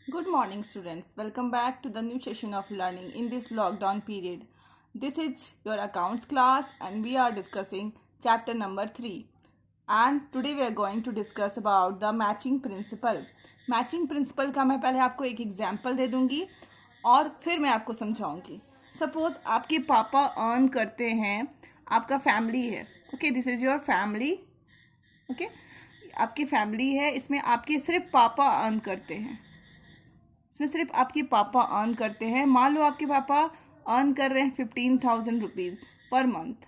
Good morning, students. Welcome back to the new session of learning in this lockdown period. This is your accounts class, and we are discussing chapter number 3. And today we are going to discuss about the matching principle. Matching principle का मैं पहले आपको एक example दे दूंगी और फिर मैं आपको समझाऊंगी. सपोज आपके पापा अर्न करते हैं, आपका फैमिली है. Okay, this is your family. Okay, आपकी फैमिली है, इसमें आपके सिर्फ पापा अर्न करते हैं. इसमें सिर्फ आपके पापा अर्न करते हैं. मान लो आपके पापा अर्न कर रहे हैं 15,000 रुपीज़ पर मंथ.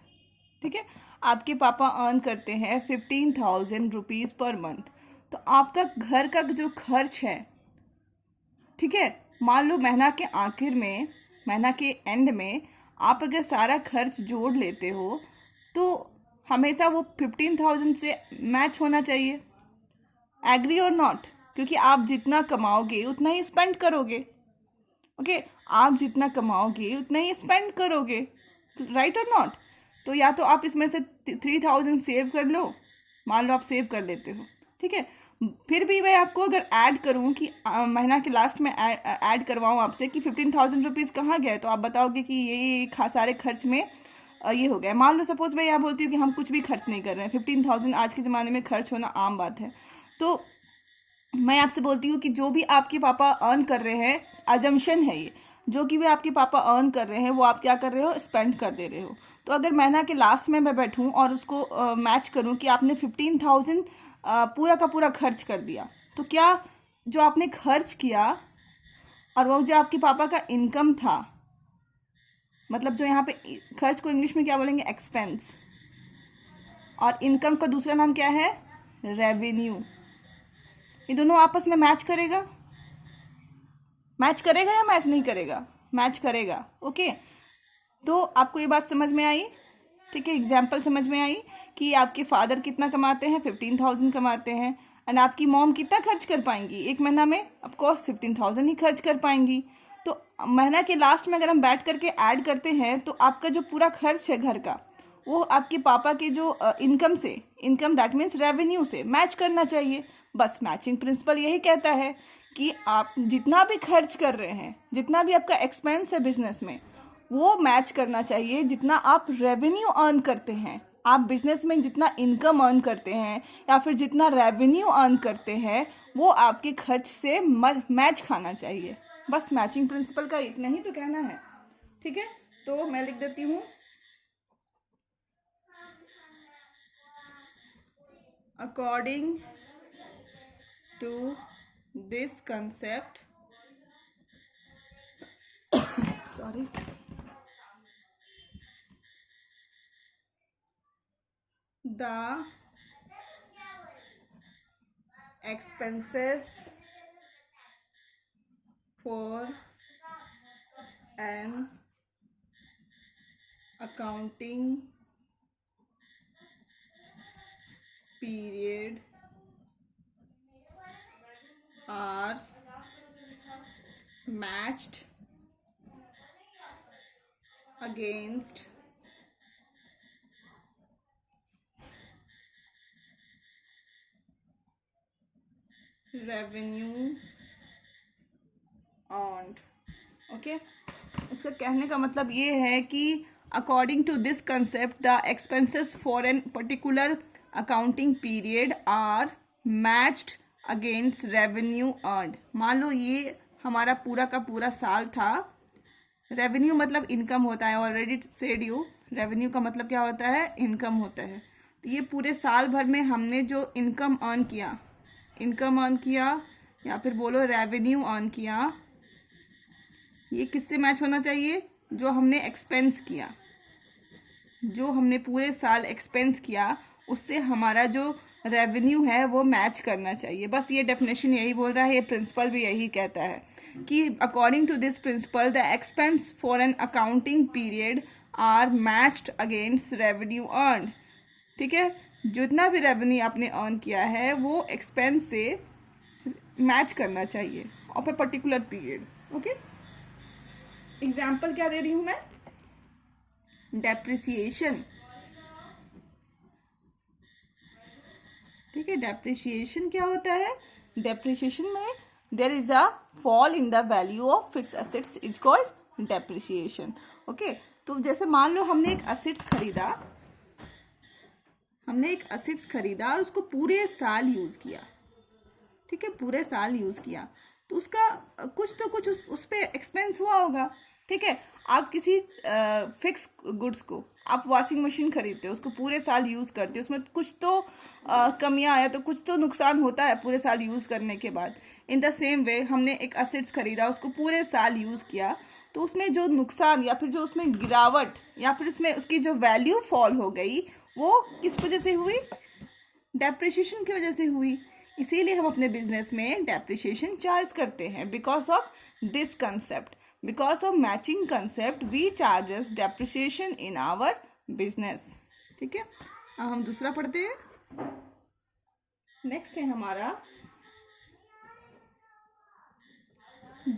ठीक है, आपके पापा अर्न करते हैं 15,000 रुपीज़ पर मंथ. तो आपका घर का जो खर्च है, ठीक है, मान लो महीना के आखिर में, महीना के एंड में आप अगर सारा खर्च जोड़ लेते हो तो हमेशा वो 15,000 से मैच होना चाहिए. एग्री और नॉट? क्योंकि आप जितना कमाओगे उतना ही स्पेंड करोगे. ओके, आप जितना कमाओगे उतना ही स्पेंड करोगे. राइट और नॉट? तो या तो आप इसमें से 3,000 सेव कर लो. मान लो आप सेव कर लेते हो, ठीक है. फिर भी मैं आपको अगर ऐड करूं कि महीना के लास्ट में ऐड करवाऊं आपसे कि 15,000 रुपीज़ कहाँ गए, तो आप बताओगे कि ये सारे खर्च में ये हो गया. मान लो सपोज मैं यहाँ बोलती हूँ कि हम कुछ भी खर्च नहीं कर रहे हैं. 15,000 आज के ज़माने में खर्च होना आम बात है. तो मैं आपसे बोलती हूँ कि जो भी आपके पापा अर्न कर रहे हैं, अजम्पशन है ये, जो कि भी आपके पापा अर्न कर रहे हैं वो आप क्या कर रहे हो, स्पेंड कर दे रहे हो. तो अगर महीना के लास्ट में मैं बैठूँ और उसको मैच करूँ कि आपने 15,000 पूरा का पूरा खर्च कर दिया, तो क्या जो आपने खर्च किया और वो जो आपके पापा का इनकम था, मतलब जो यहाँ पे खर्च को इंग्लिश में क्या बोलेंगे, एक्सपेंस, और इनकम का दूसरा नाम क्या है, रेवेन्यू, ये दोनों आपस में मैच करेगा? मैच करेगा या मैच नहीं करेगा? मैच करेगा. ओके, तो आपको ये बात समझ में आई? ठीक है, एग्जाम्पल समझ में आई कि आपके फादर कितना कमाते हैं, 15,000 कमाते हैं, एंड आपकी मॉम कितना खर्च कर पाएंगी एक महीना में? ऑफकोर्स 15,000 ही खर्च कर पाएंगी. तो महीना के लास्ट में अगर हम बैठ करके ऐड करते हैं तो आपका जो पूरा खर्च है घर का, वो आपके पापा के जो इनकम से, इनकम दैट मीन्स रेवेन्यू से मैच करना चाहिए. बस मैचिंग प्रिंसिपल यही कहता है कि आप जितना भी खर्च कर रहे हैं, जितना भी आपका एक्सपेंस है बिजनेस में, वो मैच करना चाहिए जितना आप रेवेन्यू अर्न करते हैं. आप बिजनेस में जितना इनकम अर्न करते हैं या फिर जितना रेवेन्यू अर्न करते हैं, वो आपके खर्च से मैच खाना चाहिए. बस मैचिंग प्रिंसिपल का इतना ही तो कहना है. ठीक है, तो मैं लिख देती हूँ, according to this concept sorry the expenses for an accounting period are matched against revenue earned. Okay, इसका कहने का मतलब ये है कि according to this concept the expenses for an particular accounting period are matched against revenue earned. मान लो ये हमारा पूरा का पूरा साल था. रेवेन्यू मतलब इनकम होता है, ऑलरेडी सेड यू. रेवेन्यू का मतलब क्या होता है, इनकम होता है. तो ये पूरे साल भर में हमने जो इनकम अर्न किया या फिर बोलो रेवेन्यू अर्न किया, ये किससे मैच होना चाहिए, जो हमने एक्सपेंस किया, जो हमने पूरे साल एक्सपेंस किया, उससे हमारा जो रेवेन्यू है वो मैच करना चाहिए. बस ये डेफिनेशन यही बोल रहा है, ये प्रिंसिपल भी यही कहता है कि according to this principle the expense for an accounting period are matched against revenue earn. ठीक है, जितना भी रेवेन्यू आपने अर्न किया है वो एक्सपेंस से मैच करना चाहिए of a particular period. Okay, example क्या दे रही हूँ मैं, डेप्रिसिएशन. ठीक है, डेप्रिसिएशन क्या होता है, डेप्रिसिएशन में there is a fall in the value of fix assets is called depreciation. Okay, तो जैसे मान लो हमने एक असेट्स खरीदा और उसको पूरे साल यूज किया. ठीक है, पूरे साल यूज किया तो उसका कुछ उस पे एक्सपेंस हुआ होगा. ठीक है, आप किसी फिक्स गुड्स को आप वॉशिंग मशीन खरीदते हो, उसको पूरे साल यूज़ करते हो, उसमें कुछ तो कमियां आया तो कुछ तो नुकसान होता है पूरे साल यूज़ करने के बाद. इन द सेम वे हमने एक असेट्स खरीदा, उसको पूरे साल यूज़ किया तो उसमें जो नुकसान या फिर जो उसमें गिरावट या फिर उसमें उसकी जो वैल्यू फॉल हो गई वो किस वजह से हुई? डेप्रिसिएशन की वजह से हुई. इसीलिए हम अपने बिजनेस में डेप्रिसिएशन चार्ज करते हैं. Because of this concept, because of matching concept we charges depreciation in our business. ठीक है, अब हम दूसरा पढ़ते हैं. नेक्स्ट है हमारा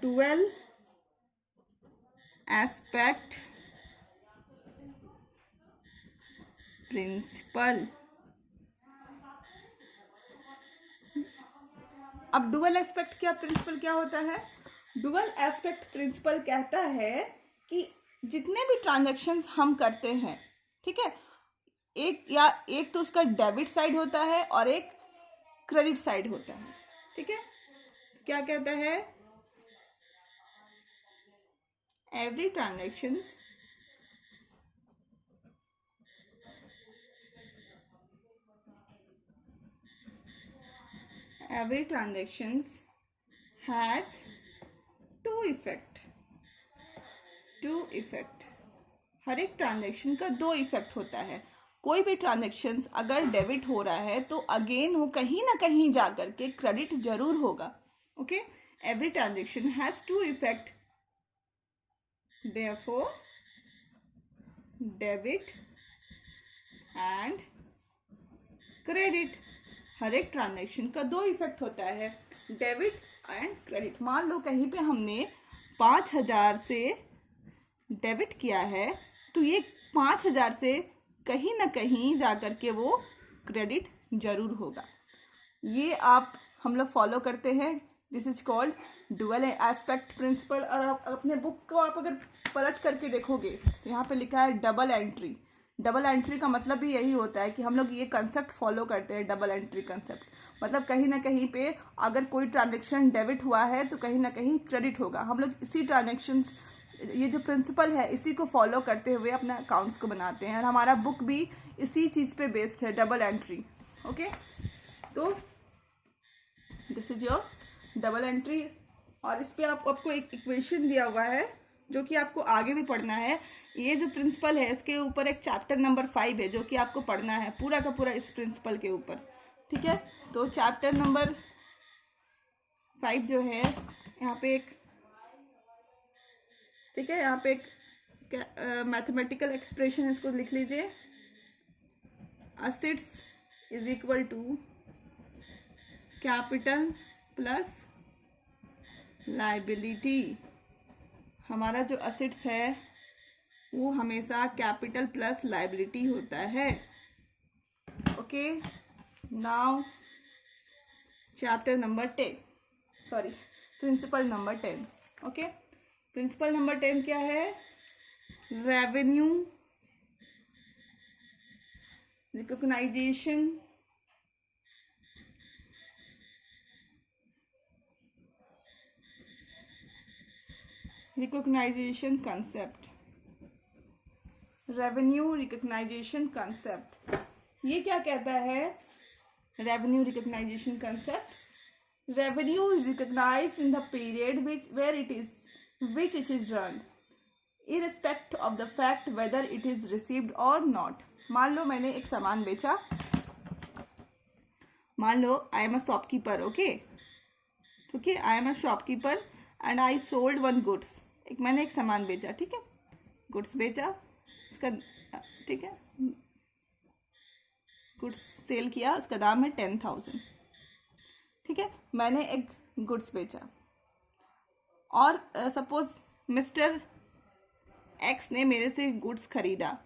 डुअल एस्पेक्ट प्रिंसिपल. अब डुअल एस्पेक्ट क्या प्रिंसिपल क्या होता है? डुअल एस्पेक्ट प्रिंसिपल कहता है कि जितने भी ट्रांजैक्शंस हम करते हैं, ठीक है, एक तो उसका डेबिट साइड होता है और एक क्रेडिट साइड होता है. ठीक है, क्या कहता है? Every transactions has two effect. हर एक ट्रांजैक्शन का दो इफेक्ट होता है. कोई भी ट्रांजैक्शन अगर डेबिट हो रहा है तो अगेन वो कहीं ना कहीं जा करके क्रेडिट जरूर होगा. Okay, every transaction has two effect, therefore debit and credit. हर एक ट्रांजैक्शन का दो इफेक्ट होता है, डेबिट एंड क्रेडिट. मान लो कहीं पे हमने 5,000 से डेबिट किया है तो ये 5,000 से कहीं ना कहीं जा कर के वो क्रेडिट जरूर होगा. ये हम लोग फॉलो करते हैं. This is called dual aspect principle. और आप अपने बुक को आप अगर पलट करके देखोगे तो यहाँ पे लिखा है डबल एंट्री. डबल एंट्री का मतलब भी यही होता है कि हम लोग ये कंसेप्ट फॉलो करते हैं, डबल एंट्री कंसेप्ट. मतलब कहीं ना कहीं पे अगर कोई ट्रांजैक्शन डेबिट हुआ है तो कहीं ना कहीं क्रेडिट होगा. हम लोग इसी ट्रांजैक्शंस, ये जो प्रिंसिपल है इसी को फॉलो करते हुए अपने अकाउंट्स को बनाते हैं. और हमारा बुक भी इसी चीज़ पे बेस्ड है, डबल एंट्री. ओके, तो this is your double entry. और इस पे आपको एक इक्वेशन दिया हुआ है जो कि आपको आगे भी पढ़ना है. ये जो प्रिंसिपल है इसके ऊपर एक चैप्टर नंबर 5 है जो कि आपको पढ़ना है पूरा का पूरा इस प्रिंसिपल के ऊपर. ठीक है, तो चैप्टर नंबर 5 जो है यहाँ पे एक, ठीक है, यहाँ पे एक मैथमेटिकल एक्सप्रेशन है, इसको लिख लीजिए. Assets is equal to capital plus liability. हमारा जो असेट्स है वो हमेशा कैपिटल प्लस लायबिलिटी होता है. Okay, now chapter number 10, sorry, principle number 10. Okay, principle number 10 क्या है? Revenue recognisation concept. Revenue recognisation concept ये क्या कहता है? Revenue recognisation concept, revenue is recognised in the period which it is earned irrespective of the fact whether it is received or not. मान लो मैंने एक सामान बेचा, मान लो I am a shopkeeper. Okay, I am a shopkeeper and I sold one goods. मैंने एक सामान बेचा, ठीक है, गुड्स बेचा, इसका, ठीक है, गुड्स सेल किया, उसका दाम है 10,000. ठीक है, मैंने एक गुड्स बेचा और सपोज मिस्टर एक्स ने मेरे से गुड्स खरीदा.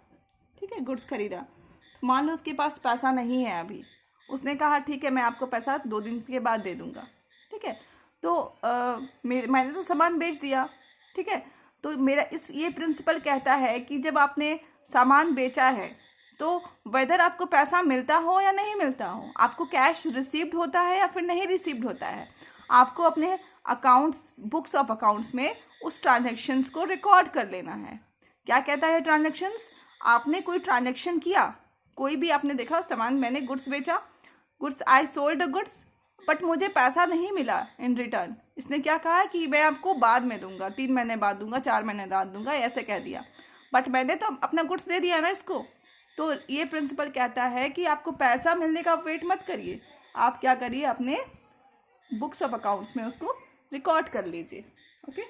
ठीक है, गुड्स खरीदा, तो मान लो उसके पास पैसा नहीं है अभी. उसने कहा ठीक है मैं आपको पैसा 2 दिन के बाद दे दूंगा. ठीक है, तो मैंने तो सामान बेच दिया, ठीक है। तो मेरा ये प्रिंसिपल कहता है कि जब आपने सामान बेचा है तो वेदर आपको पैसा मिलता हो या नहीं मिलता हो, आपको कैश रिसीव्ड होता है या फिर नहीं रिसीव्ड होता है, आपको अपने अकाउंट्स, बुक्स ऑफ अकाउंट्स में उस ट्रांजैक्शंस को रिकॉर्ड कर लेना है। क्या कहता है ट्रांजैक्शंस? आपने कोई ट्रांजैक्शन किया, कोई भी आपने देखा सामान, मैंने गुड्स बेचा, goods, I sold the goods, but मुझे पैसा नहीं मिला इन रिटर्न। इसने क्या कहा कि मैं आपको बाद में दूंगा, 3 महीने बाद दूंगा, 4 महीने बाद दूंगा, ऐसे कह दिया, बट मैंने तो अपना गुड्स दे दिया ना इसको। तो ये प्रिंसिपल कहता है कि आपको पैसा मिलने का वेट मत करिए, आप क्या करिए, अपने बुक्स ऑफ अकाउंट्स में उसको रिकॉर्ड कर लीजिए। ओके,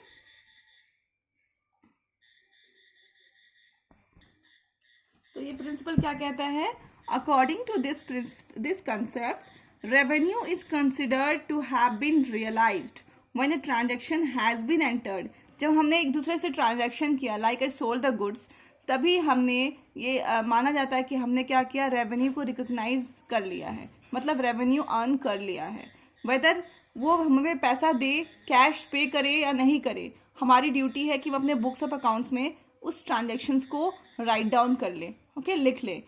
तो ये प्रिंसिपल क्या कहता है? According to this concept, revenue is considered to have been realised when a transaction has been entered. जब हमने एक दूसरे से ट्रांजैक्शन किया, like I sold the goods, तभी हमने ये माना जाता है कि हमने क्या किया, रेवेन्यू को रिकॉग्नाइज कर लिया है, मतलब रेवेन्यू अर्न कर लिया है। वेदर वो हमें पैसा दे, कैश पे करे या नहीं करे, हमारी ड्यूटी है कि हम अपने बुक्स ऑफ अकाउंट्स में उस ट्रांजैक्शंस को राइट डाउन कर ले, ओके, लिख ले।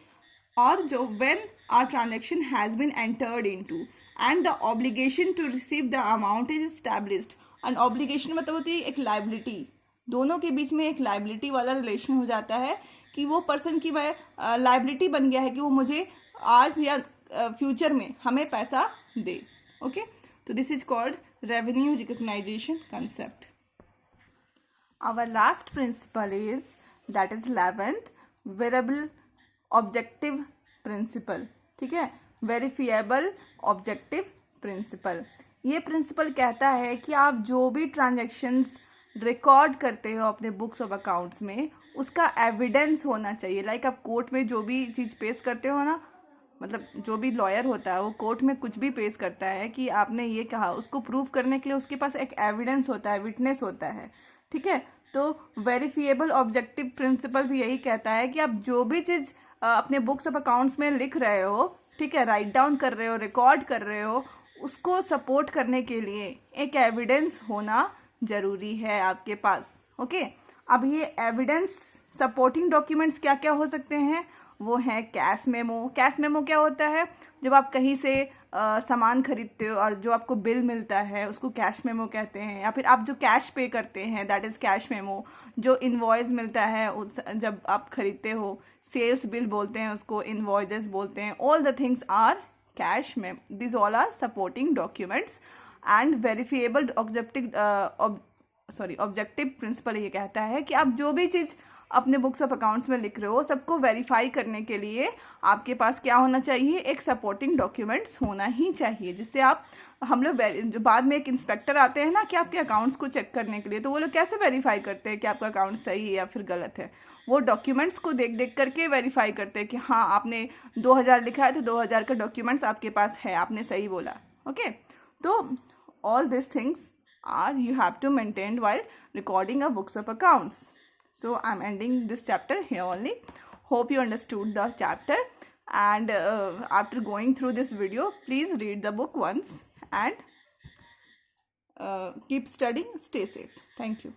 और जो when our transaction has been entered into and the obligation to receive the amount is established. And obligation मतलब होती है एक लाइबिलिटी, दोनों के बीच में एक लाइबिलिटी वाला रिलेशन हो जाता है कि वो पर्सन की लाइबिलिटी बन गया है कि वो मुझे आज या फ्यूचर में हमें पैसा दे। ओके, तो this is called revenue recognisation concept. Our last principle is, that is 11th, variable objective principle, ठीक है, वेरीफिएबल ऑब्जेक्टिव प्रिंसिपल। ये प्रिंसिपल कहता है कि आप जो भी ट्रांजैक्शंस रिकॉर्ड करते हो अपने बुक्स ऑफ अकाउंट्स में, उसका एविडेंस होना चाहिए। लाइक आप कोर्ट में जो भी चीज़ पेश करते हो ना, मतलब जो भी लॉयर होता है वो कोर्ट में कुछ भी पेश करता है कि आपने ये कहा, उसको प्रूव करने के लिए उसके पास एक एविडेंस होता है, विटनेस होता है, ठीक है। तो वेरीफिएबल ऑब्जेक्टिव प्रिंसिपल भी यही कहता है कि आप जो भी चीज़ अपने बुक्स ऑफ अकाउंट्स में लिख रहे हो, ठीक है, राइट डाउन कर रहे हो, रिकॉर्ड कर रहे हो, उसको सपोर्ट करने के लिए एक एविडेंस होना ज़रूरी है आपके पास। ओके, अब ये एविडेंस सपोर्टिंग डॉक्यूमेंट्स क्या क्या हो सकते हैं? वो है कैश मेमो। कैश मेमो क्या होता है? जब आप कहीं से सामान खरीदते हो और जो आपको बिल मिलता है उसको कैश मेमो कहते हैं, या फिर आप जो कैश पे करते हैं दैट इज़ कैश मेमो। जो इनवॉइस मिलता है उस जब आप खरीदते हो, सेल्स बिल बोलते हैं उसको, इनवॉइसेस बोलते हैं, all the things are cash memo, this all are supporting documents. And verifiable objective principle ये कहता है कि आप जो भी चीज़ अपने बुक्स ऑफ अकाउंट्स में लिख रहे हो, सबको वेरीफाई करने के लिए आपके पास क्या होना चाहिए? एक सपोर्टिंग डॉक्यूमेंट्स होना ही चाहिए, जिससे आप, हम लोग जो बाद में एक इंस्पेक्टर आते हैं ना कि आपके अकाउंट्स को चेक करने के लिए, तो वो लोग कैसे वेरीफाई करते हैं कि आपका अकाउंट सही है या फिर गलत है? वो डॉक्यूमेंट्स को देख देख करके वेरीफाई करते हैं कि हाँ आपने 2000 लिखा है तो 2000 का डॉक्यूमेंट्स आपके पास है, आपने सही बोला। ओके, तो all this things are you have to maintain while recording a books of accounts. So I'm ending this chapter here only. Hope you understood the chapter, and after going through this video, please read the book once and keep studying. Stay safe. Thank you.